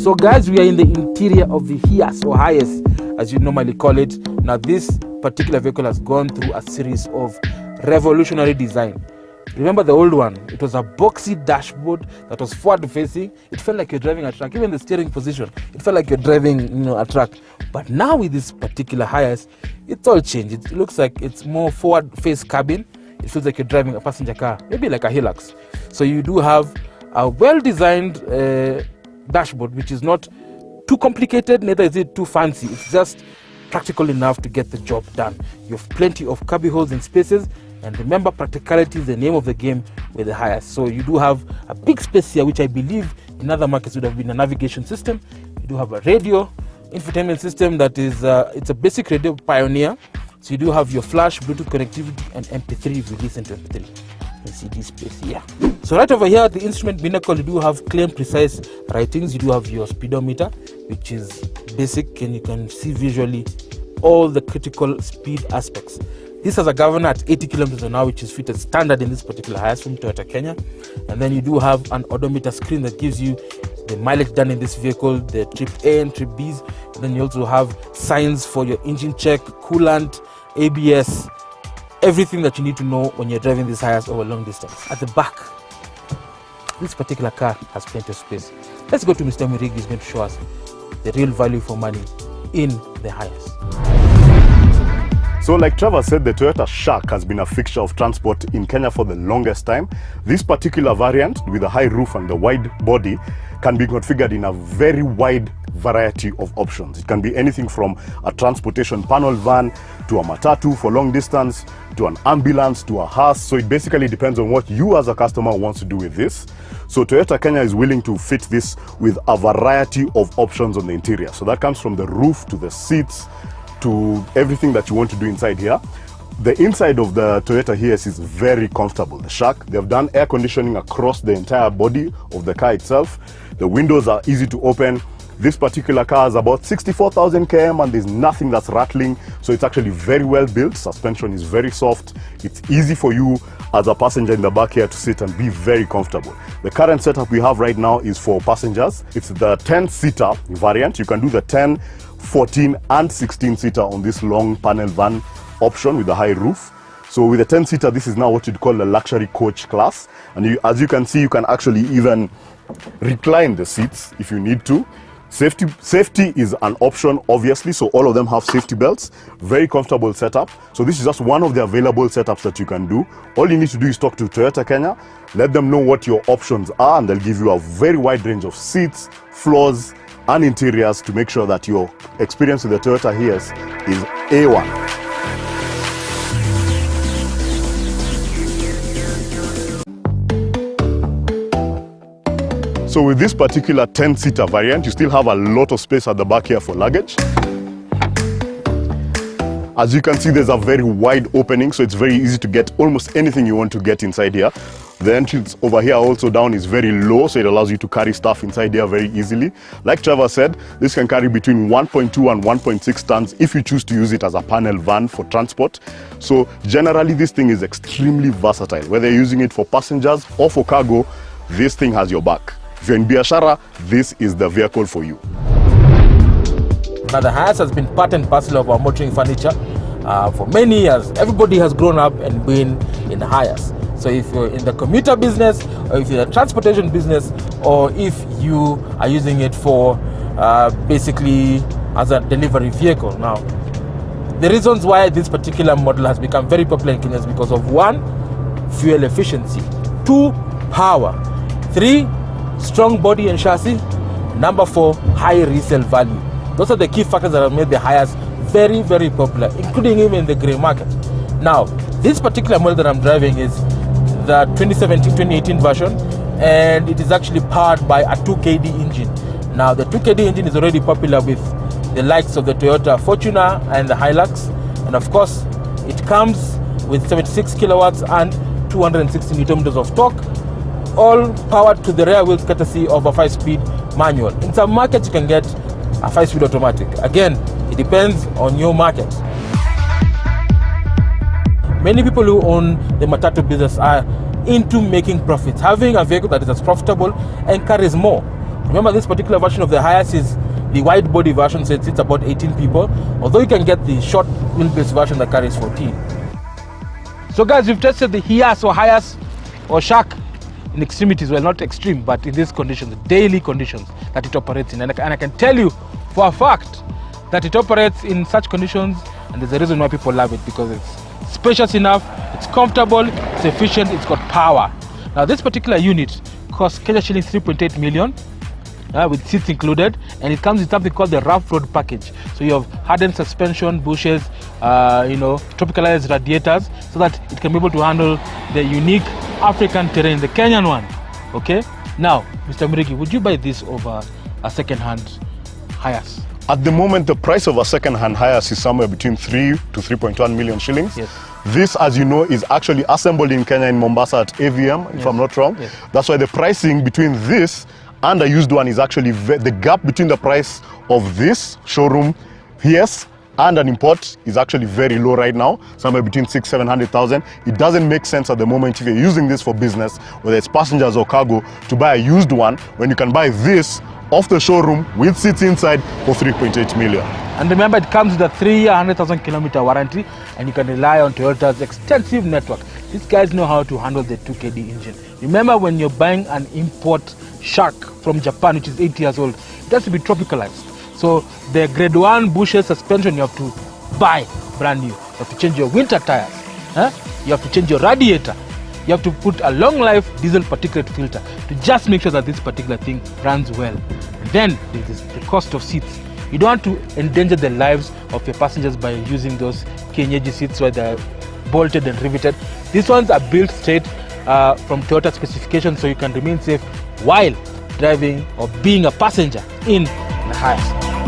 So guys, we are in the interior of the Hiace or Hiace, as you normally call it. Now this particular vehicle has gone through a series of revolutionary design. Remember the old one? It was a boxy dashboard that was forward facing. It felt like you're driving a truck. Even the steering position, it felt like you're driving, a truck. But now with this particular Hiace, it's all changed. It looks like it's more forward face cabin. It feels like you're driving a passenger car, maybe like a Hilux. So you do have a well-designed dashboard, which is not too complicated, neither is it too fancy. It's just practical enough to get the job done. You have plenty of cubby holes and spaces, and remember, practicality is the name of the game with the Hiace. So you do have a big space here, which I believe in other markets would have been a navigation system. You do have a radio infotainment system that is it's a basic radio Pioneer. So you do have your flash, Bluetooth connectivity, and MP3 if you listen to MP3. You see this space here. So right over here, the instrument binnacle, you do have clear and precise writings. You do have your speedometer, which is basic, and you can see visually all the critical speed aspects. This has a governor at 80 kilometers an hour, which is fitted standard in this particular Hiace from Toyota Kenya. And then you do have an odometer screen that gives you the mileage done in this vehicle, the trip A and trip Bs. And then you also have signs for your engine check, coolant, ABS, everything that you need to know when you're driving this Hiace over long distance. At the back, this particular car has plenty of space. Let's go to Mr. Mirigi. He's going to show us the real value for money in the Hiace. So like Trevor said, the Toyota Shark has been a fixture of transport in Kenya for the longest time. This particular variant with a high roof and the wide body can be configured in a very wide variety of options. It can be anything from a transportation panel van to a matatu for long distance, to an ambulance, to a hearse. So it basically depends on what you as a customer wants to do with this. So Toyota Kenya is willing to fit this with a variety of options on the interior. So that comes from the roof to the seats, to everything that you want to do inside here. The inside of the Toyota Hiace is very comfortable. The Shark, they've done air conditioning across the entire body of the car itself. The windows are easy to open. This particular car is about 64,000 km and there's nothing that's rattling. So it's actually very well built. Suspension is very soft. It's easy for you as a passenger in the back here to sit and be very comfortable. The current setup we have right now is for passengers. It's the 10-seater variant. You can do the 10, 14 and 16-seater on this long panel van option with a high roof. So with the 10-seater, this is now what you'd call a luxury coach class. And as you can see, you can actually even recline the seats if you need to. Safety is an option, obviously, so all of them have safety belts. Very comfortable setup. So this is just one of the available setups that you can do. All you need to do is talk to Toyota Kenya, let them know what your options are, and they'll give you a very wide range of seats, floors, and interiors to make sure that your experience with the Toyota Hiace is A1. So with this particular 10-seater variant, you still have a lot of space at the back here for luggage. As you can see, there's a very wide opening, so it's very easy to get almost anything you want to get inside here. The entrance over here also down is very low, so it allows you to carry stuff inside here very easily. Like Trevor said, this can carry between 1.2 and 1.6 tons if you choose to use it as a panel van for transport. So generally, this thing is extremely versatile. Whether you're using it for passengers or for cargo, this thing has your back. If you're in Biashara, this is the vehicle for you. Now the Hiace has been part and parcel of our motoring furniture for many years. Everybody has grown up and been in the Hiace. So if you're in the commuter business, or if you're in the transportation business, or if you are using it for basically as a delivery vehicle. Now, the reasons why this particular model has become very popular in Kenya is because of 1, fuel efficiency, 2, power, 3, strong body and chassis, number 4, high resale value. Those are the key factors that have made the Hiace very, very popular, including even in the grey market. Now, this particular model that I'm driving is the 2017-2018 version, and it is actually powered by a 2KD engine. Now, the 2KD engine is already popular with the likes of the Toyota Fortuner and the Hilux, and of course, it comes with 76 kilowatts and 260 Newton meters of torque, all powered to the rear wheels courtesy of a 5-speed manual. In some markets, you can get a 5-speed automatic. Again, it depends on your market. Many people who own the matatu business are into making profits, having a vehicle that is as profitable and carries more. Remember, this particular version of the Hiace is the wide body version, so it sits about 18 people, although you can get the short wheelbase version that carries 14. So guys, we've tested the Hiace or Shark in extremities. Well, not extreme, but in these conditions, the daily conditions that it operates in. And I can tell you for a fact that it operates in such conditions, and there's a reason why people love it, because it's spacious enough, it's comfortable, it's efficient, it's got power. Now this particular unit costs Kenya shillings 3.8 million. With seats included, and it comes with something called the rough road package. So you have hardened suspension, bushes, tropicalized radiators, so that it can be able to handle the unique African terrain, the Kenyan one. Okay. Now, Mr. Muriki, would you buy this over a second-hand Hiace? At the moment, the price of a second-hand Hiace is somewhere between 3 to 3.1 million shillings. Yes. This, as you know, is actually assembled in Kenya, in Mombasa at AVM, if I'm not wrong. Yes. That's why the pricing between this and a used one is actually the gap between the price of this showroom Hiace and an import is actually very low right now, somewhere between 600,000-700,000. It doesn't make sense at the moment, if you're using this for business, whether it's passengers or cargo, to buy a used one when you can buy this off the showroom with seats inside for 3.8 million. And remember, it comes with a 3-year, 100,000 kilometer warranty, and you can rely on Toyota's extensive network. These guys know how to handle the 2KD engine. Remember, when you're buying an import Shark from Japan, which is 8 years old, it has to be tropicalized. So the grade 1 bushes suspension you have to buy brand new. You have to change your winter tires. You have to change your radiator. You have to put a long life diesel particulate filter to just make sure that this particular thing runs well. And then there's the cost of seats. You don't want to endanger the lives of your passengers by using those kienyeji seats where they're bolted and riveted. These ones are built straight from Toyota specifications, so you can remain safe while driving or being a passenger in the Hiace.